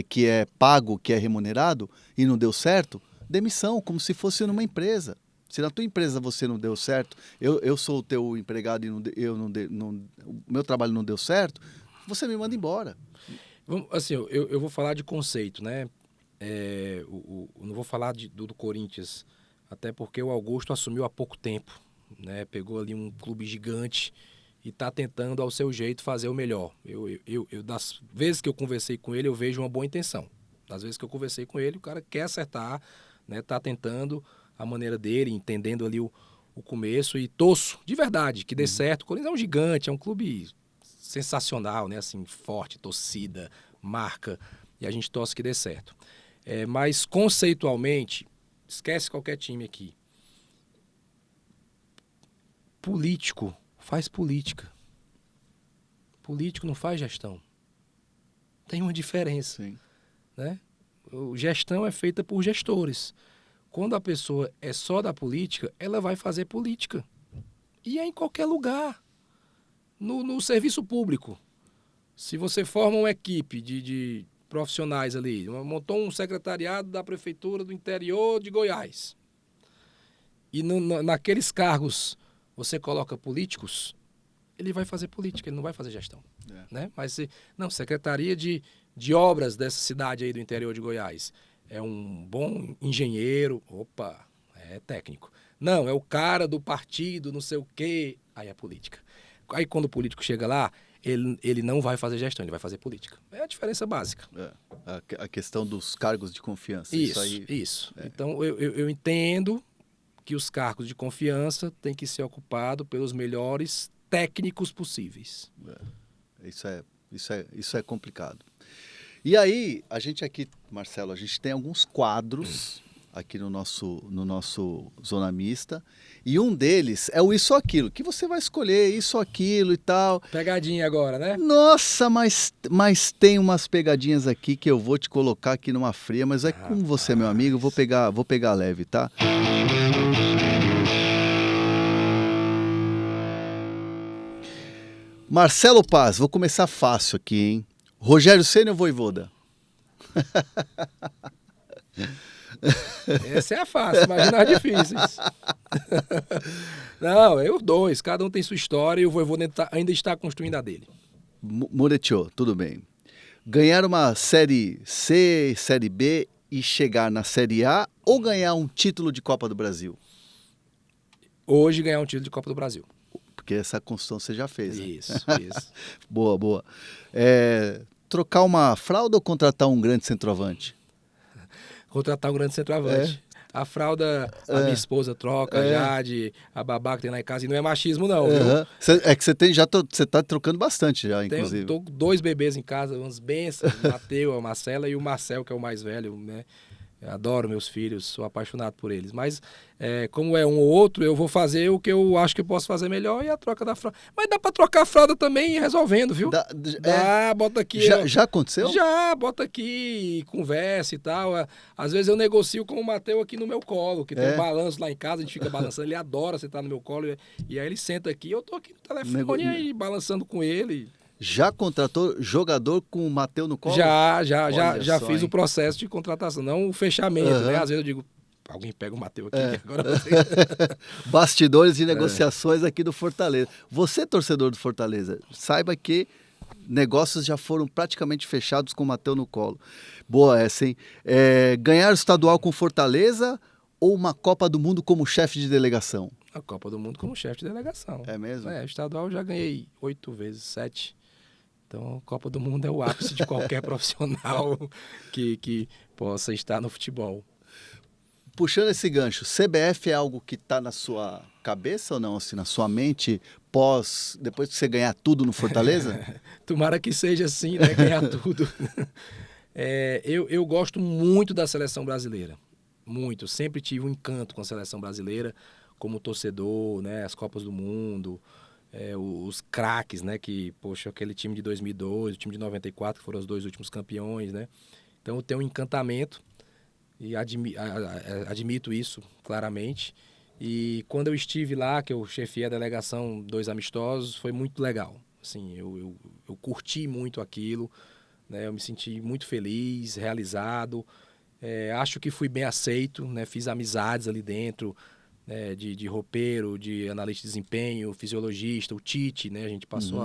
que é pago, que é remunerado e não deu certo, demissão, como se fosse numa empresa. Se na tua empresa você não deu certo, eu sou o teu empregado e o meu trabalho não deu certo, você me manda embora. Assim, eu vou falar de conceito, né? Eu não vou falar do Corinthians, até porque o Augusto assumiu há pouco tempo, né? Pegou ali um clube gigante e está tentando, ao seu jeito, fazer o melhor. Das vezes que eu conversei com ele, eu vejo uma boa intenção. Das vezes que eu conversei com ele, o cara quer acertar, né? Está tentando a maneira dele, entendendo ali o começo e torço, de verdade, que dê certo. O Corinthians é um gigante, é um clube sensacional, né? Assim, forte, torcida, marca, e a gente torce que dê certo. Mas conceitualmente, esquece qualquer time aqui. Político faz política. Político não faz gestão. Tem uma diferença. Sim. Né? Gestão é feita por gestores. Quando a pessoa é só da política, ela vai fazer política. E é em qualquer lugar. No serviço público, se você forma uma equipe de profissionais ali, montou um secretariado da prefeitura do interior de Goiás, e naqueles cargos você coloca políticos, ele vai fazer política, ele não vai fazer gestão. Né? Mas secretaria de obras dessa cidade aí do interior de Goiás, é um bom engenheiro, é técnico. Não, é o cara do partido, não sei o quê, aí é política. Aí quando o político chega lá, ele não vai fazer gestão, ele vai fazer política. É a diferença básica. A questão dos cargos de confiança. Isso. Então, eu entendo que os cargos de confiança têm que ser ocupados pelos melhores técnicos possíveis. Isso é complicado. E aí, a gente aqui, Marcelo, a gente tem alguns quadros aqui no nosso Zona Mista, e um deles é o Isso ou Aquilo, que você vai escolher isso ou aquilo e tal. Pegadinha agora, né? Nossa, mas tem umas pegadinhas aqui que eu vou te colocar aqui numa fria, mas como você é meu amigo, eu vou pegar leve, tá? Marcelo Paz, vou começar fácil aqui, hein? Rogério Ceni ou Vojvoda? Essa é fácil, imagina as difíceis. Não, os dois, cada um tem sua história e o Vojvoda ainda está construindo a dele. Muretiu, tudo bem. Ganhar uma Série C, Série B e chegar na Série A ou ganhar um título de Copa do Brasil? Hoje ganhar um título de Copa do Brasil. Porque essa construção você já fez. Né? Isso. Boa. Trocar uma fralda ou contratar um grande centroavante? Contratar um grande centroavante. A fralda, a minha esposa troca, a Jade, a babá que tem lá em casa, e não é machismo não, viu? É que você tá trocando bastante já, inclusive. Tô com 2 bebês em casa, umas bênçãos, o Mateus, a Marcela e o Marcel, que é o mais velho, né? Eu adoro meus filhos, sou apaixonado por eles. Mas, como é um ou outro, eu vou fazer o que eu acho que eu posso fazer melhor e a troca da fralda. Mas dá pra trocar a fralda também resolvendo, viu? Dá, bota aqui. Já aconteceu? Já, bota aqui, conversa e tal. Às vezes eu negocio com o Mateus aqui no meu colo, que tem um balanço lá em casa, a gente fica balançando. Ele adora sentar no meu colo. E aí ele senta aqui, eu tô aqui no telefone aí, balançando com ele. Já contratou jogador com o Mateus no colo? Já fiz o processo de contratação, não o fechamento, né? Às vezes eu digo, alguém pega o Mateus aqui. Agora Bastidores de negociações aqui do Fortaleza. Você, torcedor do Fortaleza, saiba que negócios já foram praticamente fechados com o Mateus no colo. Boa essa, hein? Ganhar o estadual com Fortaleza ou uma Copa do Mundo como chefe de delegação? A Copa do Mundo como chefe de delegação. É mesmo? Estadual eu já ganhei 8 vezes, 7. Então, a Copa do Mundo é o ápice de qualquer profissional que possa estar no futebol. Puxando esse gancho, CBF é algo que está na sua cabeça ou não, assim, na sua mente, depois que você ganhar tudo no Fortaleza? Tomara que seja assim, né? Ganhar tudo. Eu gosto muito da seleção brasileira. Muito. Sempre tive um encanto com a seleção brasileira, como torcedor, né? As Copas do Mundo, os craques, né? Poxa, aquele time de 2002, o time de 94, que foram os 2 últimos campeões, né? Então eu tenho um encantamento e admito isso claramente. E quando eu estive lá, que eu chefiei a delegação 2 amistosos, foi muito legal. Assim, eu curti muito aquilo, né? Eu me senti muito feliz, realizado. Acho que fui bem aceito, né? Fiz amizades ali dentro, né? de roupeiro, de analista de desempenho, fisiologista, o Tite, né? A gente passou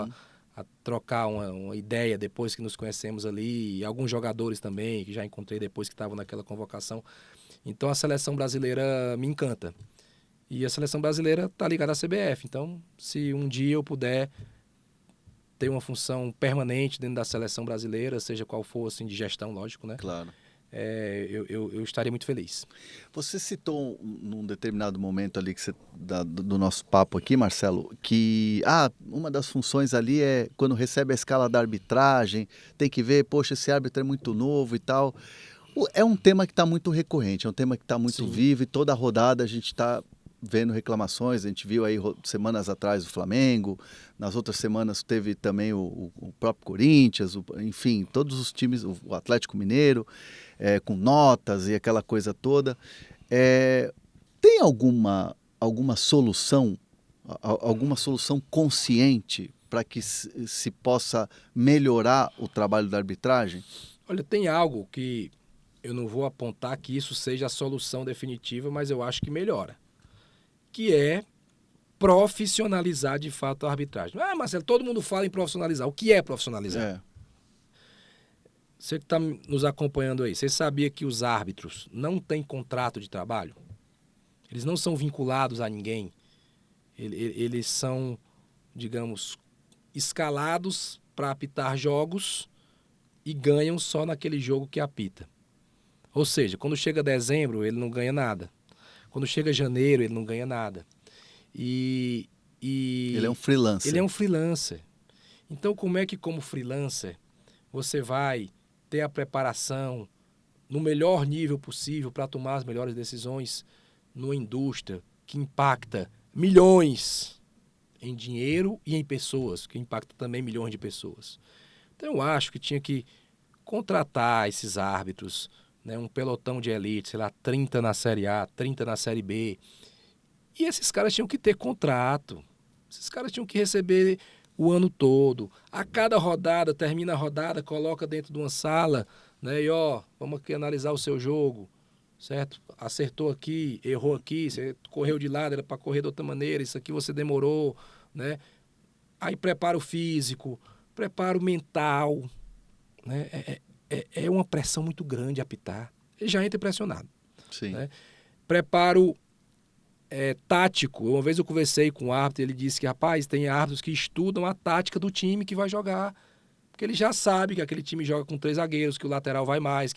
a trocar uma ideia depois que nos conhecemos ali, e alguns jogadores também, que já encontrei depois que estavam naquela convocação. Então a seleção brasileira me encanta. E a seleção brasileira está ligada à CBF. Então, se um dia eu puder ter uma função permanente dentro da seleção brasileira, seja qual for, assim, de gestão, lógico, né? Claro. Eu estaria muito feliz. Você citou num determinado momento ali do nosso papo aqui, Marcelo, que uma das funções ali é quando recebe a escala da arbitragem, tem que ver, poxa, esse árbitro é muito novo e tal. É um tema que está muito recorrente, é um tema que está muito Sim. vivo e toda rodada a gente está vendo reclamações. A gente viu aí semanas atrás o Flamengo, nas outras semanas teve também o próprio Corinthians, enfim, todos os times, o Atlético Mineiro, com notas e aquela coisa toda. Tem alguma solução, alguma solução consciente para que se possa melhorar o trabalho da arbitragem? Olha, tem algo que eu não vou apontar que isso seja a solução definitiva, mas eu acho que melhora, que é profissionalizar de fato a arbitragem. Marcelo, todo mundo fala em profissionalizar. O que é profissionalizar? Você que está nos acompanhando aí, você sabia que os árbitros não têm contrato de trabalho? Eles não são vinculados a ninguém. Eles são, digamos, escalados para apitar jogos e ganham só naquele jogo que apita. Ou seja, quando chega dezembro, ele não ganha nada. Quando chega janeiro, ele não ganha nada. Ele é um freelancer. Ele é um freelancer. Então, como é que, como freelancer, você vai ter a preparação no melhor nível possível para tomar as melhores decisões numa indústria que impacta milhões em dinheiro e em pessoas, que impacta também milhões de pessoas? Então, eu acho que tinha que contratar esses árbitros, né, um pelotão de elite, sei lá, 30 na Série A, 30 na Série B. E esses caras tinham que ter contrato. Esses caras tinham que receber o ano todo. A cada rodada, termina a rodada, coloca dentro de uma sala, né, e vamos aqui analisar o seu jogo, certo? Acertou aqui, errou aqui, você correu de lado, era para correr de outra maneira, isso aqui você demorou, né? Aí prepara o físico, prepara o mental, né? É uma pressão muito grande apitar. Ele já entra pressionado. Sim. Né? Preparo tático. Uma vez eu conversei com um árbitro, ele disse que, rapaz, tem árbitros que estudam a tática do time que vai jogar. Porque ele já sabe que aquele time joga com 3 zagueiros, que o lateral vai mais,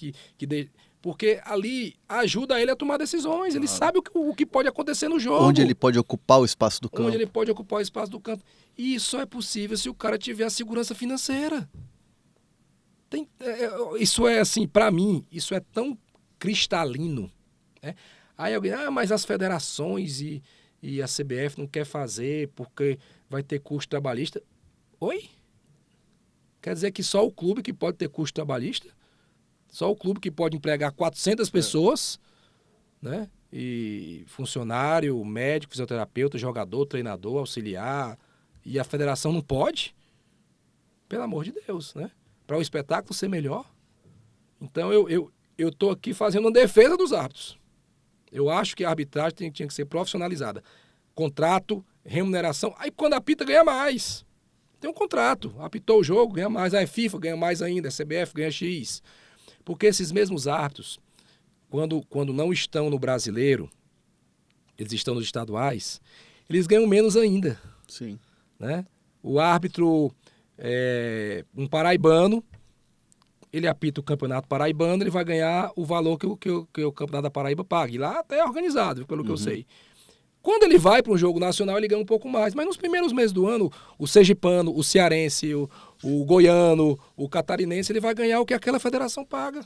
porque ali ajuda ele a tomar decisões. Ele sabe o que pode acontecer no jogo. Onde ele pode ocupar o espaço do campo. Onde ele pode ocupar o espaço do campo. E isso só é possível se o cara tiver a segurança financeira. Isso é assim, para mim, isso é tão cristalino. Né? Aí alguém, mas as federações e a CBF não quer fazer porque vai ter custo trabalhista. Oi? Quer dizer que só o clube que pode ter custo trabalhista? Só o clube que pode empregar 400 pessoas, né? E funcionário, médico, fisioterapeuta, jogador, treinador, auxiliar, e a federação não pode? Pelo amor de Deus, né? Para o espetáculo ser melhor. Então eu estou aqui fazendo uma defesa dos árbitros. Eu acho que a arbitragem tinha que ser profissionalizada. Contrato, remuneração. Aí quando apita, ganha mais. Tem um contrato. Apitou o jogo, ganha mais. Aí a FIFA ganha mais ainda. A CBF ganha X. Porque esses mesmos árbitros, quando não estão no brasileiro, eles estão nos estaduais, eles ganham menos ainda. Sim. Né? O árbitro, um paraibano, ele apita o campeonato paraibano, ele vai ganhar o valor que o campeonato da Paraíba paga. E lá até é organizado, pelo que eu sei. Quando ele vai para um jogo nacional, ele ganha um pouco mais. Mas nos primeiros meses do ano, o sergipano, o cearense, o goiano, o catarinense, ele vai ganhar o que aquela federação paga.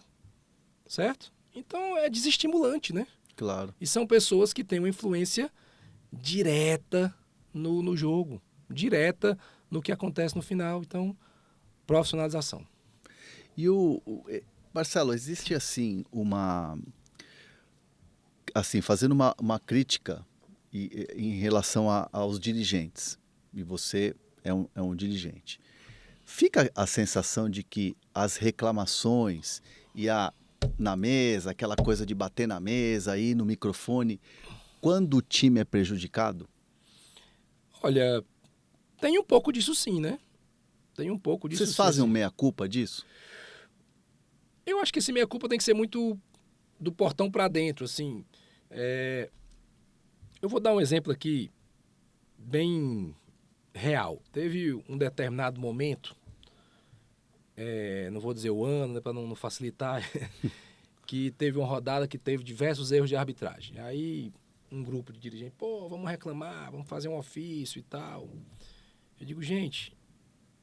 Certo? Então é desestimulante, né? Claro. E são pessoas que têm uma influência direta no jogo. Direta no que acontece no final. Então, profissionalização. E Marcelo, existe assim fazendo uma crítica em relação aos dirigentes, e você é um dirigente. Fica a sensação de que as reclamações e na mesa, aquela coisa de bater na mesa, aí no microfone, quando o time é prejudicado? Olha, tem um pouco disso sim, né? Tem um pouco disso. Vocês fazem um meia-culpa disso? Eu acho que esse meia-culpa tem que ser muito do portão para dentro, assim. Eu vou dar um exemplo aqui bem real. Teve um determinado momento, não vou dizer o ano, né, para não facilitar, que teve uma rodada que teve diversos erros de arbitragem. Aí um grupo de dirigentes, vamos reclamar, vamos fazer um ofício e tal. Eu digo, gente,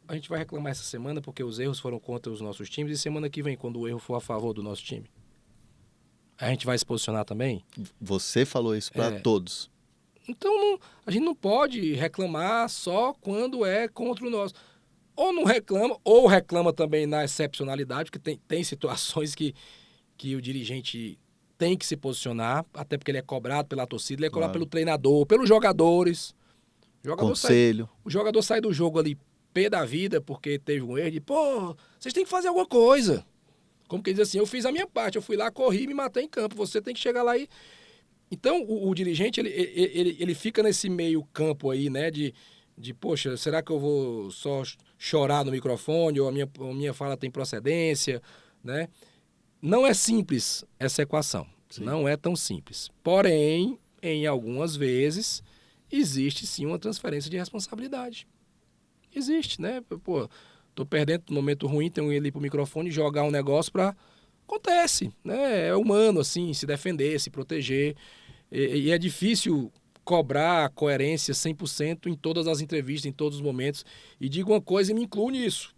a gente vai reclamar essa semana porque os erros foram contra os nossos times, e semana que vem, quando o erro for a favor do nosso time, a gente vai se posicionar também? Você falou isso para todos. Então, a gente não pode reclamar só quando é contra o nosso. Ou não reclama, ou reclama também na excepcionalidade, porque tem situações que o dirigente tem que se posicionar, até porque ele é cobrado pela torcida, ele é cobrado pelo treinador, pelos jogadores. O jogador sai do jogo ali pé da vida porque teve um erro de, vocês têm que fazer alguma coisa. Como que diz assim, eu fiz a minha parte, eu fui lá, corri e me matei em campo, você tem que chegar lá e... Então, o dirigente, ele fica nesse meio campo aí, né, de poxa, será que eu vou só chorar no microfone, ou a minha fala tem procedência, né? Não é simples essa equação. Sim. Não é tão simples. Porém, em algumas vezes, existe sim uma transferência de responsabilidade. Existe, né? Tô perdendo um momento ruim, tenho que ir ali pro microfone e jogar um negócio para... Acontece, né? É humano, assim, se defender, se proteger. E é difícil cobrar a coerência 100% em todas as entrevistas, em todos os momentos. E digo uma coisa e me incluo nisso.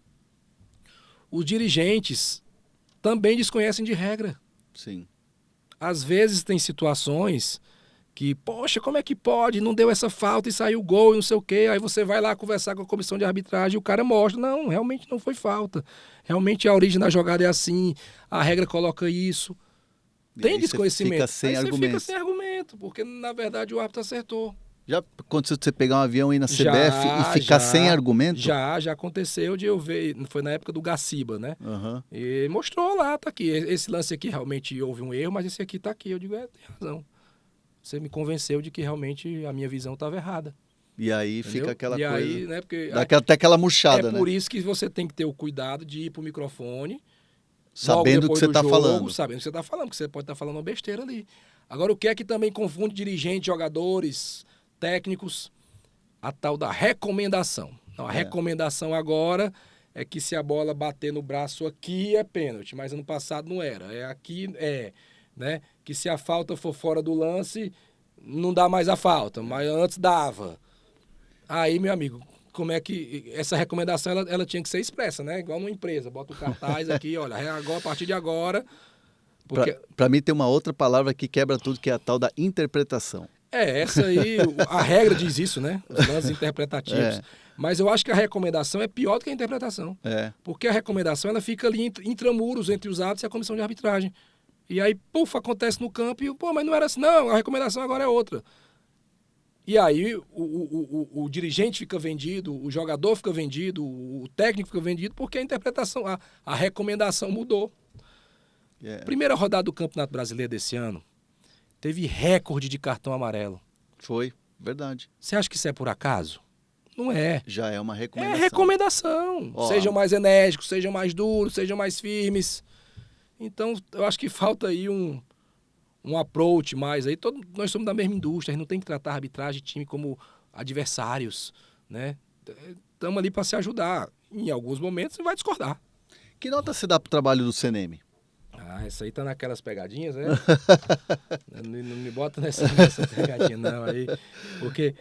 Os dirigentes também desconhecem de regra. Sim. Às vezes tem situações que, poxa, como é que pode? Não deu essa falta e saiu gol e não sei o quê. Aí você vai lá conversar com a comissão de arbitragem e o cara mostra. Não, realmente não foi falta. Realmente a origem da jogada é assim, a regra coloca isso. Tem desconhecimento. Você fica sem argumento, porque na verdade o árbitro acertou. Já aconteceu de você pegar um avião e ir na CBF e ficar sem argumento? Já aconteceu de eu ver, foi na época do Gaciba, né? Uhum. E mostrou lá, tá aqui. Esse lance aqui realmente houve um erro, mas esse aqui tá aqui. Eu digo, tem razão. Você me convenceu de que realmente a minha visão estava errada. E aí entendeu? Fica aquela coisa... Aí, né, porque até aquela murchada, né? É por isso que você tem que ter o cuidado de ir pro microfone... Sabendo o que você está falando. Sabendo o que você está falando, porque você pode estar falando uma besteira ali. Agora, o que é que também confunde dirigentes, jogadores, técnicos? A tal da recomendação. Não, a recomendação agora é que se a bola bater no braço aqui é pênalti, mas ano passado não era. Aqui, né? Que se a falta for fora do lance, não dá mais a falta, mas antes dava. Aí, meu amigo... Como é que essa recomendação ela tinha que ser expressa, né? Igual numa empresa, bota o cartaz aqui, olha, agora, a partir de agora... Porque... Para mim tem uma outra palavra que quebra tudo, que é a tal da interpretação. Essa aí, a regra diz isso, né? Os lances interpretativos. Mas eu acho que a recomendação é pior do que a interpretação. Porque a recomendação ela fica ali intramuros entre os atos e a comissão de arbitragem. E aí, acontece no campo e, mas não era assim. Não, a recomendação agora é outra. E aí o dirigente fica vendido, o jogador fica vendido, o técnico fica vendido, porque a interpretação, a recomendação mudou. Primeira rodada do Campeonato Brasileiro desse ano, teve recorde de cartão amarelo. Foi, verdade. Você acha que isso é por acaso? Não é. Já é uma recomendação. É recomendação. Sejam mais enérgicos, sejam mais duros, sejam mais firmes. Então, eu acho que falta aí um um approach mais aí. Nós somos da mesma indústria, a gente não tem que tratar a arbitragem e time como adversários, né? Estamos ali para se ajudar. Em alguns momentos você vai discordar. Que nota você dá pro trabalho do CNM? Essa aí tá naquelas pegadinhas, né? Não me bota nessa pegadinha, não. Aí, porque,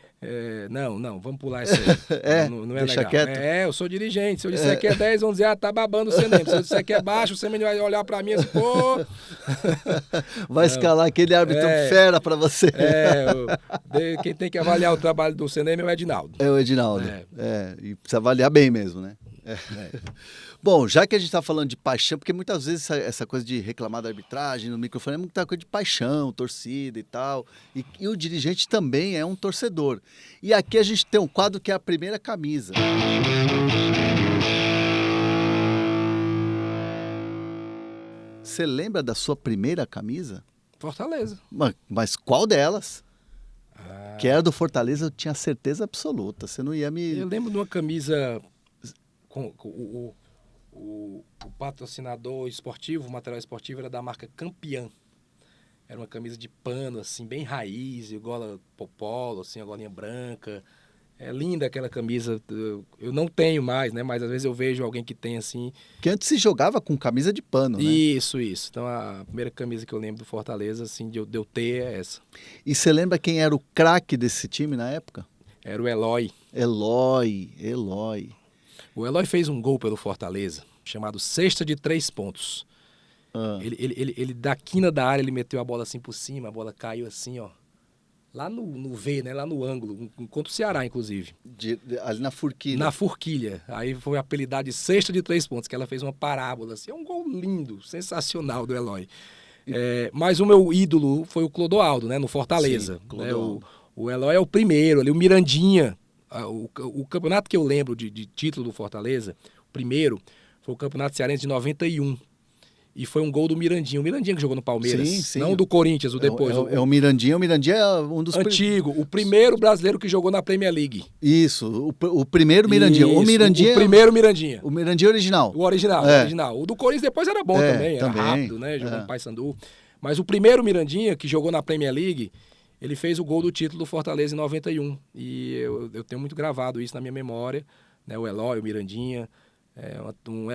não, vamos pular isso aí. Não é deixa legal. quieto. Eu sou dirigente. Se eu disser que é 10, vão dizer, tá babando o CNM. Se eu disser que é baixo, o CNM vai olhar pra mim assim, pô... Vai escalar aquele árbitro fera pra você. Quem tem que avaliar o trabalho do CNM é o Edinaldo. É o Edinaldo. E precisa avaliar bem mesmo, né? Bom, já que a gente está falando de paixão, porque muitas vezes essa coisa de reclamar da arbitragem no microfone é muita coisa de paixão, torcida e tal. E o dirigente também é um torcedor. E aqui a gente tem um quadro que é a primeira camisa. Você lembra da sua primeira camisa? Fortaleza. Mas qual delas? Que era do Fortaleza, eu tinha certeza absoluta. Você não ia me... Eu lembro de uma camisa com o patrocinador esportivo, o material esportivo era da marca Campeã. Era uma camisa de pano, assim, bem raiz, gola popolo, assim, a golinha branca. É linda aquela camisa. Eu não tenho mais, né? Mas às vezes eu vejo alguém que tem, assim... Que antes se jogava com camisa de pano, né? Isso. Então a primeira camisa que eu lembro do Fortaleza, assim, de eu ter é essa. E você lembra quem era o craque desse time na época? Era o Eloy. Eloy. O Eloy fez um gol pelo Fortaleza, chamado cesta de 3 pontos. Ele da quina da área, ele meteu a bola assim por cima, a bola caiu assim, ó. Lá no V, né? Lá no ângulo, contra o Ceará, inclusive. Ali na forquilha. Na forquilha. Aí foi apelidado de cesta de 3 pontos, que ela fez uma parábola, assim. É um gol lindo, sensacional do Eloy. Mas o meu ídolo foi o Clodoaldo, né? No Fortaleza. Sim, Clodoaldo. O Eloy é o primeiro ali, o Mirandinha. O campeonato que eu lembro de título do Fortaleza, o primeiro, foi o Campeonato Cearense de 91. E foi um gol do Mirandinha. O Mirandinha que jogou no Palmeiras. Sim. Não do Corinthians, o depois. O Mirandinha. O Mirandinha é um dos... Antigo. O primeiro brasileiro que jogou na Premier League. Isso. O primeiro Mirandinha. Isso, o Mirandinha... O primeiro Mirandinha. O Mirandinha original. O original. O do Corinthians depois era bom também. Era rápido, né? Jogou no Paysandu. Mas o primeiro Mirandinha, que jogou na Premier League, ele fez o gol do título do Fortaleza em 91. E eu tenho muito gravado isso na minha memória. Né? O Eloy, o Mirandinha...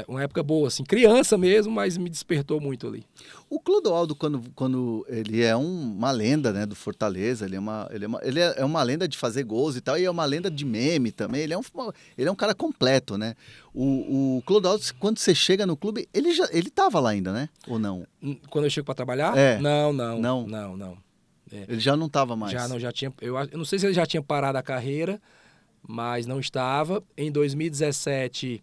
uma época boa, assim, criança mesmo, mas me despertou muito ali. O Clodoaldo, quando ele é uma lenda, né, do Fortaleza, ele é uma lenda de fazer gols e tal, e é uma lenda de meme também, ele é um cara completo, né? O Clodoaldo, quando você chega no clube, ele tava lá ainda, né? Ou não? Quando eu chego para trabalhar? Não. Ele já não estava mais? Já tinha, eu não sei se ele já tinha parado a carreira, mas não estava. Em 2017...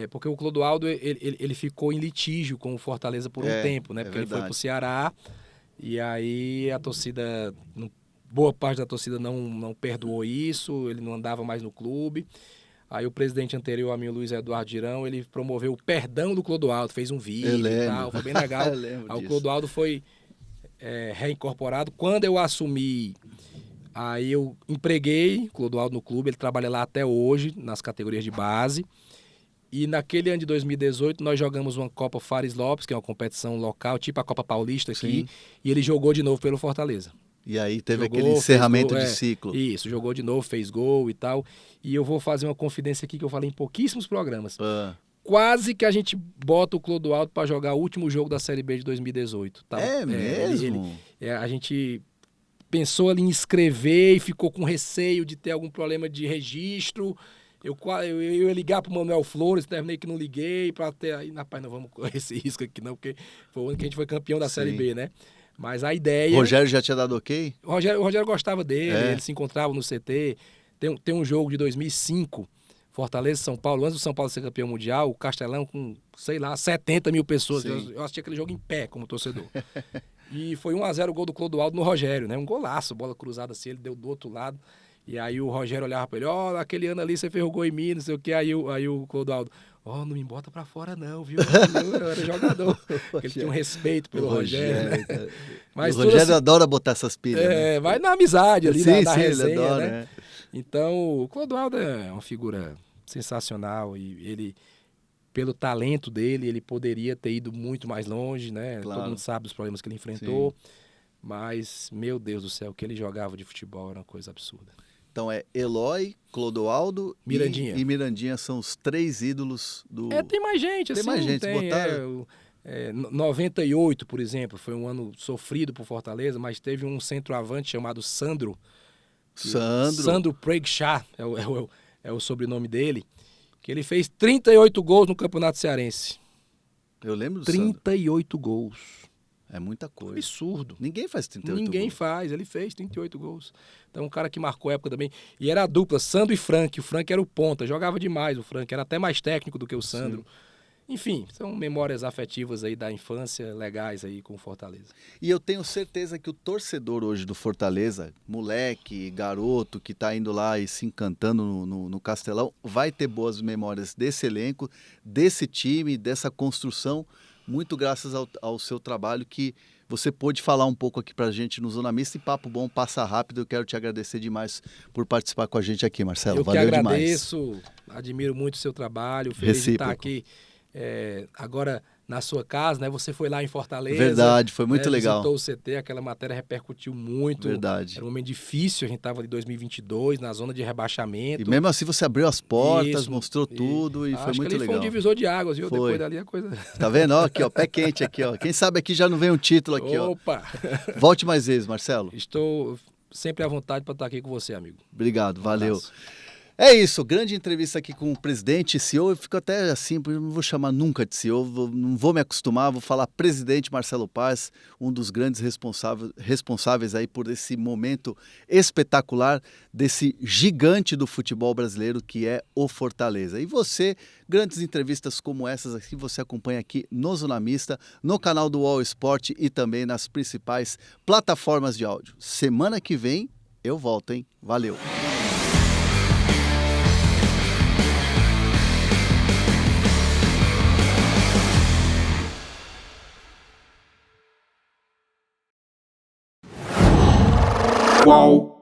porque o Clodoaldo ele ficou em litígio com o Fortaleza por um tempo, né? Porque ele foi pro Ceará e aí a torcida, boa parte da torcida não perdoou isso, ele não andava mais no clube. Aí o presidente anterior a mim, o Luiz Eduardo Girão, ele promoveu o perdão do Clodoaldo, fez um vídeo e tal, foi bem legal. Aí o Clodoaldo foi reincorporado. Quando eu assumi, aí eu empreguei o Clodoaldo no clube, ele trabalha lá até hoje, nas categorias de base. E naquele ano de 2018, nós jogamos uma Copa Fares Lopes, que é uma competição local, tipo a Copa Paulista aqui, e ele jogou de novo pelo Fortaleza. E aí teve aquele encerramento de ciclo. Isso, jogou de novo, fez gol e tal. E eu vou fazer uma confidência aqui que eu falei em pouquíssimos programas. Quase que a gente bota o Clodoaldo para jogar o último jogo da Série B de 2018. Tá? É mesmo? A gente pensou ali em escrever e ficou com receio de ter algum problema de registro. Eu ia ligar pro Manuel Flores, terminei que não liguei, para ter aí, rapaz, não vamos correr esse risco aqui não, porque foi o ano que a gente foi campeão da Série B, né? Mas a ideia... O Rogério já tinha dado ok? O Rogério gostava dele, ele se encontrava no CT. Tem um jogo de 2005, Fortaleza e São Paulo, antes do São Paulo ser campeão mundial, o Castelão com, sei lá, 70 mil pessoas. Eu assisti aquele jogo em pé como torcedor. E foi 1-0 o gol do Clodoaldo no Rogério, né? Um golaço, bola cruzada assim, ele deu do outro lado. E aí o Rogério olhava pra ele, aquele ano ali você fez o gol em mim, não sei o que. Aí o Clodoaldo, não me bota pra fora não, viu? Eu era jogador. Ele tinha um respeito pelo Rogério, né? Mas o Rogério adora botar essas pilhas, né? Vai na amizade ali, na resenha, ele adora, né? Então, o Clodoaldo é uma figura sensacional e ele, pelo talento dele, ele poderia ter ido muito mais longe, né? Claro. Todo mundo sabe os problemas que ele enfrentou. Mas, meu Deus do céu, o que ele jogava de futebol era uma coisa absurda. Então é Eloy, Clodoaldo Mirandinha. e Mirandinha são os 3 ídolos do... Tem mais gente, Tem assim, mais gente, botaram... 98, por exemplo, foi um ano sofrido por Fortaleza, mas teve um centroavante chamado Sandro. Sandro Pregshaw é o sobrenome dele, que ele fez 38 gols no Campeonato Cearense. Eu lembro do 38 Sandro. Gols. É muita coisa. Absurdo. Ninguém faz 38 Ninguém gols. faz, ele fez 38 gols. Então, um cara que marcou a época também. E era a dupla, Sandro e Frank. O Frank era o ponta, jogava demais o Frank, era até mais técnico do que o Sandro. Sim. Enfim, são memórias afetivas aí da infância, legais aí com o Fortaleza. E eu tenho certeza que o torcedor hoje do Fortaleza, moleque, garoto, que está indo lá e se encantando no Castelão, vai ter boas memórias desse elenco, desse time, dessa construção, muito graças ao seu trabalho que você pôde falar um pouco aqui pra gente no Zona Mista. E papo bom, passa rápido. Eu quero te agradecer demais por participar com a gente aqui, Marcelo. Eu Valeu que agradeço, demais. Admiro muito o seu trabalho, feliz de estar aqui agora na sua casa, né? Você foi lá em Fortaleza. Verdade, foi muito legal. Visitou o CT, aquela matéria repercutiu muito. Verdade. Era um momento difícil, a gente estava em 2022, na zona de rebaixamento. E mesmo assim você abriu as portas, mostrou tudo e foi muito legal. Foi um divisor de águas, viu? Foi. Depois dali a coisa... Tá vendo? Ó, aqui, ó, pé quente aqui, ó. Quem sabe aqui já não vem um título aqui, ó. Opa! Volte mais vezes, Marcelo. Estou sempre à vontade para estar aqui com você, amigo. Obrigado, valeu. É isso, grande entrevista aqui com o presidente e CEO. Eu fico até assim, não vou chamar nunca de CEO, não vou me acostumar, vou falar presidente Marcelo Paz, um dos grandes responsáveis aí por esse momento espetacular desse gigante do futebol brasileiro que é o Fortaleza. E você, grandes entrevistas como essas aqui, você acompanha aqui no Zona Mista, no canal do UOL Esporte e também nas principais plataformas de áudio. Semana que vem eu volto, hein? Valeu! Qual?